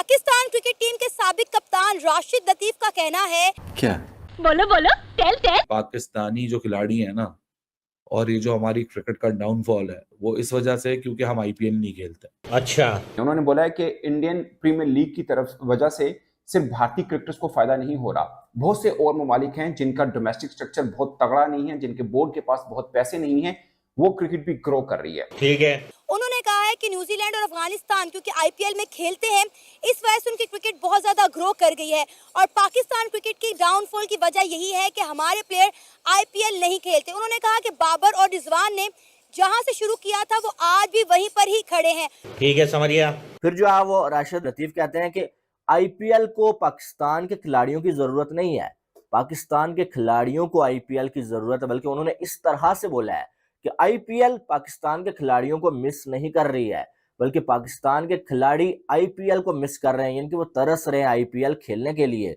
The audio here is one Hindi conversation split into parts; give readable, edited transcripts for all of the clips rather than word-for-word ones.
पाकिस्तान क्रिकेट टीम के साबिक कप्तान राशिद लतीफ का कहना है, क्या बोलो बोलो, टेल पाकिस्तानी जो खिलाड़ी है ना, और ये जो हमारी क्रिकेट का डाउनफॉल है वो इस वजह से क्योंकि हम आईपीएल नहीं खेलते। अच्छा, उन्होंने बोला है कि इंडियन प्रीमियर लीग की तरफ वजह से सिर्फ भारतीय क्रिकेटर्स को फायदा नहीं हो रहा, बहुत से और ममालिक हैं जिनका डोमेस्टिक स्ट्रक्चर बहुत तगड़ा नहीं है, जिनके बोर्ड के पास बहुत पैसे नहीं है, वो क्रिकेट भी ग्रो कर रही है। ठीक है। उन्होंने कहा है कि न्यूजीलैंड और अफगानिस्तान क्योंकि आईपीएल में खेलते हैं, इस वजह से उनकी क्रिकेट बहुत ज्यादा ग्रो कर गई है और पाकिस्तान क्रिकेट की डाउनफॉल की वजह यही है कि हमारे प्लेयर आईपीएल नहीं खेलते। उन्होंने कहा कि बाबर और रिजवान ने जहां से शुरू किया था वो आज भी वहीं पर ही खड़े हैं। ठीक है, समझ गया। फिर जो है वो राशिद लतीफ कहते हैं कि आईपीएल को पाकिस्तान के खिलाड़ियों की जरूरत नहीं है, पाकिस्तान के खिलाड़ियों को आईपीएल की जरूरत है। बल्कि उन्होंने इस तरह से बोला है कि आईपीएल पाकिस्तान के खिलाड़ियों को मिस नहीं कर रही है, बल्कि पाकिस्तान के खिलाड़ी आईपीएल को मिस कर रहे हैं, यानी कि वो तरस रहे हैं आईपीएल खेलने के लिए।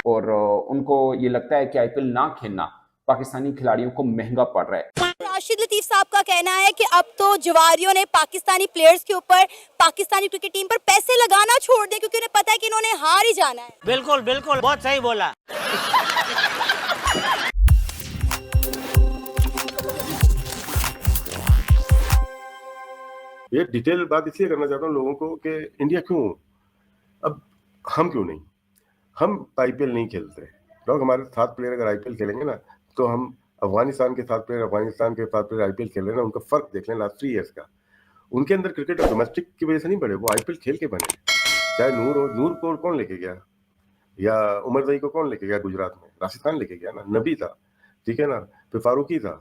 और उनको ये लगता है कि आईपीएल ना खेलना पाकिस्तानी खिलाड़ियों को महंगा पड़ रहा है। राशिद लतीफ साहब का कहना है कि अब तो जवारियों ने पाकिस्तानी प्लेयर्स के ऊपर, पाकिस्तानी क्रिकेट टीम पर पैसे लगाना छोड़ दें क्योंकि उन्हें पता है कि इन्होंने हार ही जाना है। बिल्कुल बिल्कुल, बहुत सही बोला। ये डिटेल बात इसलिए करना चाहता हूँ लोगों को कि इंडिया क्यों, अब हम क्यों नहीं, हम आईपीएल नहीं खेलते। लोग हमारे 7 प्लेयर अगर आईपीएल खेलेंगे ना, तो हम अफगानिस्तान के 7 प्लेयर, अफगानिस्तान के 7 प्लेयर आईपीएल खेल रहे हैं ना, उनका फर्क देख लें लास्ट 3 इयर्स का। उनके अंदर क्रिकेट डोमेस्टिक की वजह से नहीं बढ़े, वो आईपीएल खेल के बने। चाहे नूर हो, नूर को कौन लेके गया, या उमर दई को कौन लेके गया गुजरात में, राशिद खान लेके गया ना, नबी था, ठीक है ना, फिर फारूकी था,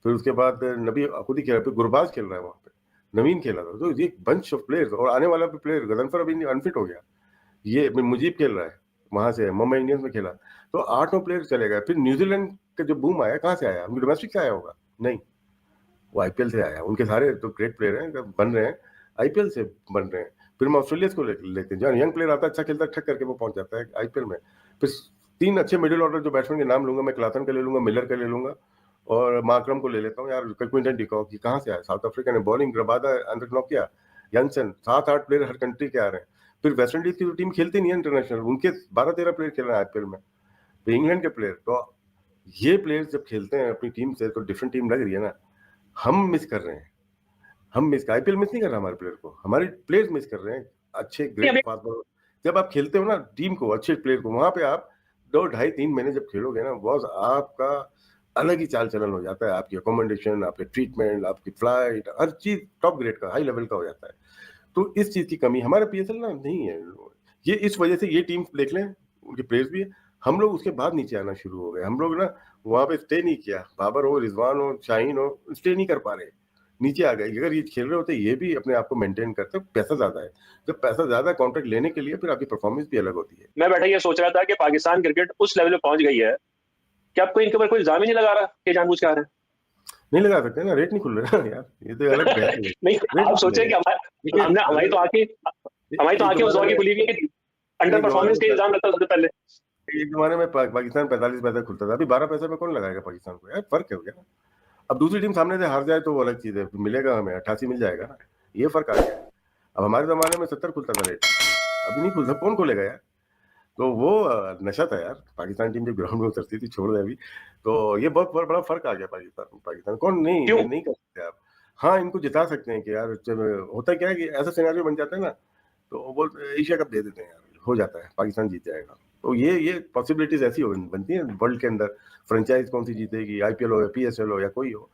फिर उसके बाद नबी खुद ही खेला, फिर गुरबाज खेल रहा है वहाँ पे, नवीन खेला था। तो ये बंच ऑफ प्लेयर्स, और आने वाला भी प्लेयर गजनफर अभी अनफिट हो गया, ये मुजीब खेल रहा है वहां से, मुंबई इंडियंस में खेला। तो 8-9 प्लेयर चले गए। फिर न्यूजीलैंड का जो बूम आया कहाँ से आया, उनके डोमेस्टिक से आया होगा? नहीं, वो आईपीएल से आया। उनके सारे तो ग्रेट प्लेयर हैं, बन रहे हैं आईपीएल से बन रहे हैं। फिर हम ऑस्ट्रेलिया को लेते हैं, जहाँ यंग प्लेयर आता है, अच्छा खेलता है, ठक करके वो पहुंच जाता है आईपीएल में। फिर 3 अच्छे मिडिल ऑर्डर जो बैट्समैन के नाम लूंगा मैं, क्लासन का ले लूंगा, मिलर का ले लूंगा, और मार्करम को ले लेता हूँ यार। क्विंटन डिकॉक ये कहाँ से आया? साउथ अफ्रीका ने बॉलिंग रबादा अंदर नॉक किया, यंगसन, 7-8 प्लेयर हर कंट्री के आ रहे हैं। फिर वेस्ट इंडीज की जो टीम खेलती नहीं है इंटरनेशनल, उनके 12-13 प्लेयर खेल रहे हैं आईपीएल में। तो इंग्लैंड के प्लेयर, तो ये प्लेयर्स जब खेलते हैं अपनी टीम से तो डिफरेंट टीम लग रही है ना। हम मिस कर रहे हैं, आईपीएल मिस नहीं कर रहा हमारे प्लेयर को, हमारे प्लेयर्स मिस कर रहे हैं अच्छे ग्रेट फास्ट बॉलर। जब आप खेलते हो ना टीम को, अच्छे प्लेयर को, वहां पे आप 2-2.5-3 महीने जब खेलोगे ना, बॉस आपका अलग ही चाल चलन हो जाता है। आपकी अकोमोडेशन, आपके ट्रीटमेंट, आपकी फ्लाइट, हर चीज टॉप ग्रेड का, हाई लेवल का हो जाता है। तो इस चीज की कमी हमारे पीएसएल ना नहीं है। ये इस वजह से ये टीम देख लें, उनके प्लेयर्स भी है, हम लोग उसके बाद नीचे आना शुरू हो गए। हम लोग ना वहां पे स्टे नहीं किया, बाबर हो, रिजवान हो, शाहीन हो, स्टे नहीं कर पा रहे, नीचे आ गए। अगर ये खेल रहे होते ये भी अपने आप को मेंटेन करते, पैसा ज्यादा है, जब पैसा ज्यादा कॉन्ट्रैक्ट लेने के लिए फिर आपकी परफॉर्मेंस भी अलग होती है। मैं बैठा ये सोच रहा था कि पाकिस्तान क्रिकेट उस लेवल पे पहुंच गई है कि आपको इनके ऊपर कोई इल्जाम ही नहीं लगा रहा कि जानबूझ के आ रहे हैं। नहीं लगा सकते ना, रेट नहीं खुल रहा यार, ये तो अलग बात है। नहीं, आप सोचें कि हमारी तो आंखें उस दौर की खुली हुई है कि अंडर परफॉर्मेंस के इल्जाम लगता सबसे पहले। एक जमाने में पाकिस्तान 45 पैसा खुलता था, अभी 12 पैसे में कौन लगाएगा पाकिस्तान को यार, फर्क है हो गया। अब दूसरी टीम सामने से हार जाए तो वो अलग चीज है, मिलेगा हमें 88 मिल जाएगा ना, ये फर्क आ गया। अब हमारे जमाने में 70 खुलता था रेट, अभी नहीं खुलता, कौन खोलेगा यार। तो वो नशा था यार, पाकिस्तान टीम जब ग्राउंड में उतरती थी, छोड़ दे अभी, तो ये बहुत बड़ा फर्क आ गया पाकिस्तान कौन नहीं कर सकते आप। हाँ, इनको जिता सकते हैं कि यार, होता क्या है कि ऐसा सिनेरियो बन जाता है ना, तो वो एशिया कप दे देते हैं यार, हो जाता है, पाकिस्तान जीत जाएगा। तो ये पॉसिबिलिटीज ऐसी बनती है वर्ल्ड के अंदर। फ्रेंचाइज कौन सी जीतेगी, आईपीएल हो या पीएसएल हो या कोई हो,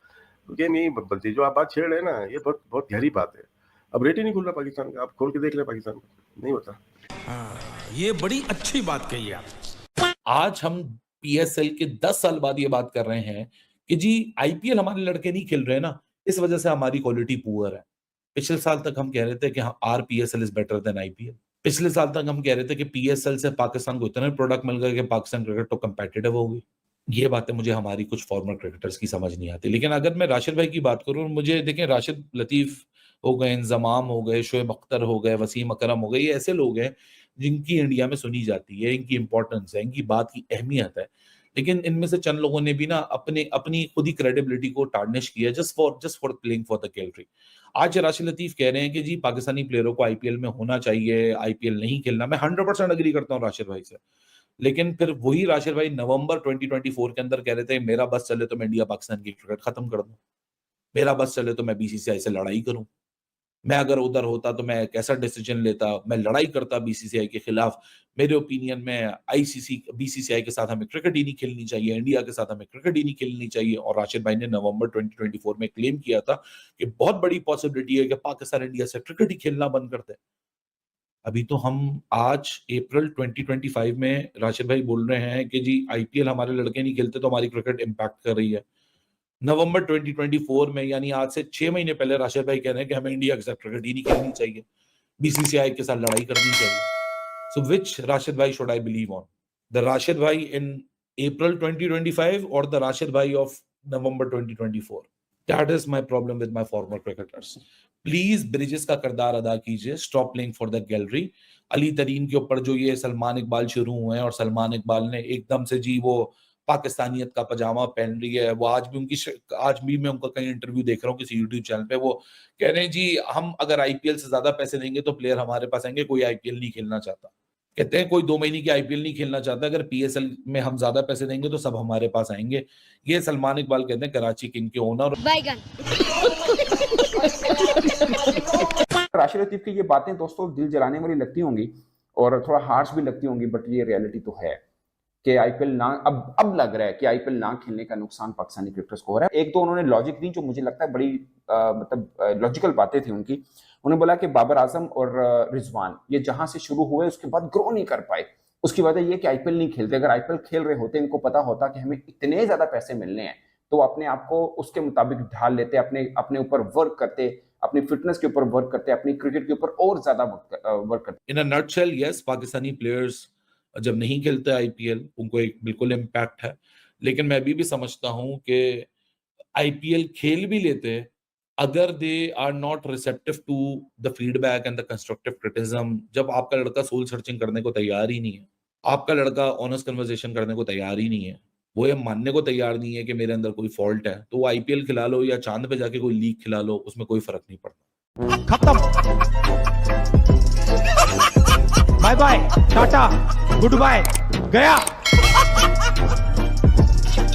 तो गेम यही बनती। जो आप बात छेड़ रहे हैं ना, ये बहुत गहरी बात है। अब रेट ही नहीं खुल रहा पाकिस्तान का, आप खोल के देख ले पाकिस्तान का, नहीं होता। ये बड़ी अच्छी बात कही आप। आज हम पीएसएल के 10 साल बाद ये बात कर रहे हैं कि जी आईपीएल हमारे लड़के नहीं खेल रहे ना, इस वजह से हमारी क्वालिटी पुअर है। पिछले साल तक हम कह रहे थे कि आरपीएसएल इज बेटर देन आईपीएल। पिछले साल तक हम कह रहे थे कि पीएसएल से पाकिस्तान को इतने प्रोडक्ट मिल गए कि पाकिस्तान क्रिकेट तो कंपेटिटिव हो गई। ये बातें मुझे हमारी कुछ फॉर्मर क्रिकेटर्स की समझ नहीं आती। लेकिन अगर मैं राशिद भाई की बात करूं, मुझे देखें, राशिद लतीफ हो गए, इंजमाम हो गए, शोएब अख्तर हो गए, वसीम अकरम हो गए, ये ऐसे लोग हैं जिनकी इंडिया में सुनी जाती है, इनकी इंपॉर्टेंस है, इनकी बात की अहमियत है। लेकिन इनमें से चंद लोगों ने भी ना अपनी खुद ही क्रेडिबिलिटी को टार्निश किया just for playing for the gallery. आज राशिद लतीफ कह रहे हैं कि जी पाकिस्तानी प्लेयरों को आईपीएल में होना चाहिए, आईपीएल नहीं खेलना। मैं 100% अग्री करता हूँ राशिद भाई से, लेकिन फिर वही राशिद भाई नवंबर 2024 के अंदर कह रहे थे मेरा बस चले तो मैं इंडिया पाकिस्तान की क्रिकेट खत्म कर दूं, मेरा बस चले तो मैं बीसीसीआई से लड़ाई करूं, मैं अगर उधर होता तो मैं एक ऐसा डिसीजन लेता, मैं लड़ाई करता बीसीसीआई के खिलाफ। मेरे ओपिनियन में बीसीसीआई के साथ हमें क्रिकेट ही नहीं खेलनी चाहिए, इंडिया के साथ हमें क्रिकेट ही नहीं खेलनी चाहिए। और राशिद भाई ने नवंबर 2024 में क्लेम किया था कि बहुत बड़ी पॉसिबिलिटी है कि पाकिस्तान इंडिया से क्रिकेट ही खेलना बंद कर दे। अभी तो हम आज अप्रैल 2025 में राशिद भाई बोल रहे हैं कि जी आईपीएल हमारे लड़के नहीं खेलते तो हमारी क्रिकेट इम्पैक्ट कर रही है। नवंबर 2024 में यानी आज से 6 महीने पहले राशिद भाई कह रहे हैं कि हमें इंडिया के साथ क्रिकेट ही नहीं खेलनी चाहिए, बीसीसीआई के साथ लड़ाई करनी चाहिए। सो विच राशिद भाई should I believe on, the Rashid भाई इन अप्रैल 2025 और द राशिद भाई of November 2024? That is my problem with my farmer cricketers. Please bridges का किरदार अदा कीजिए, stop playing for the gallery. Ali तरीन के ऊपर जो ये सलमान इकबाल शुरू हुए हैं और सलमान इकबाल ने एकदम से जी वो पाकिस्तानियत का पजामा पहन रही है, वो आज भी मैं उनका कहीं इंटरव्यू देख रहा हूँ किसी यूट्यूब चैनल पे, वो कह रहे हैं जी हम अगर आईपीएल से ज्यादा पैसे देंगे तो प्लेयर हमारे पास आएंगे, कोई आईपीएल नहीं खेलना चाहता। कहते हैं कोई 2 महीने की आईपीएल नहीं खेलना चाहता, अगर पीएसएल में हम ज्यादा पैसे देंगे तो सब हमारे पास आएंगे। ये सलमान इकबाल कहते हैं, कराची किंग के ओनर। राशिद लतीफ की ये बातें दोस्तों दिल जलाने वाली लगती होंगी और थोड़ा हार्श भी लगती होंगी, बट ये रियलिटी तो है कि आईपीएल ना अब लग रहा है कि आईपीएल ना खेलने का नुकसान पाकिस्तानी क्रिकेटर्स को हो रहा है। एक तो उन्होंने लॉजिक दी जो मुझे लगता है बड़ी मतलब लॉजिकल बातें थी उनकी। उन्होंने बोला कि बाबर आजम और रिजवान ये जहां से शुरू हुए उसके बाद ग्रो नहीं कर पाए, उसकी वजह यह कि आईपीएल नहीं खेलते। अगर आईपीएल खेल रहे होते, इनको पता होता कि हमें इतने ज्यादा पैसे मिलने हैं, तो अपने आप को उसके मुताबिक ढाल लेते, अपने ऊपर वर्क करते, अपनी फिटनेस के ऊपर वर्क करते, अपनी क्रिकेट के ऊपर और ज्यादा वर्क करते। In a nutshell yes, Pakistani players जब नहीं खेलते आईपीएल उनको एक बिल्कुल इम्पैक्ट है, लेकिन मैं अभी भी समझता हूं कि आईपीएल खेल भी लेते अगर they are not receptive to the feedback and the constructive criticism. जब आपका लड़का सोल सर्चिंग करने को तैयार ही नहीं है, आपका लड़का ऑनेस्ट कन्वर्सेशन करने को तैयार ही नहीं है, वो ये मानने को तैयार नहीं है कि मेरे अंदर कोई फॉल्ट है, तो वो आईपीएल खिला लो या चांद पे जाके कोई लीग खिला लो, उसमें कोई फर्क नहीं पड़ता। खत्म, bye bye, tata, good bye, गया।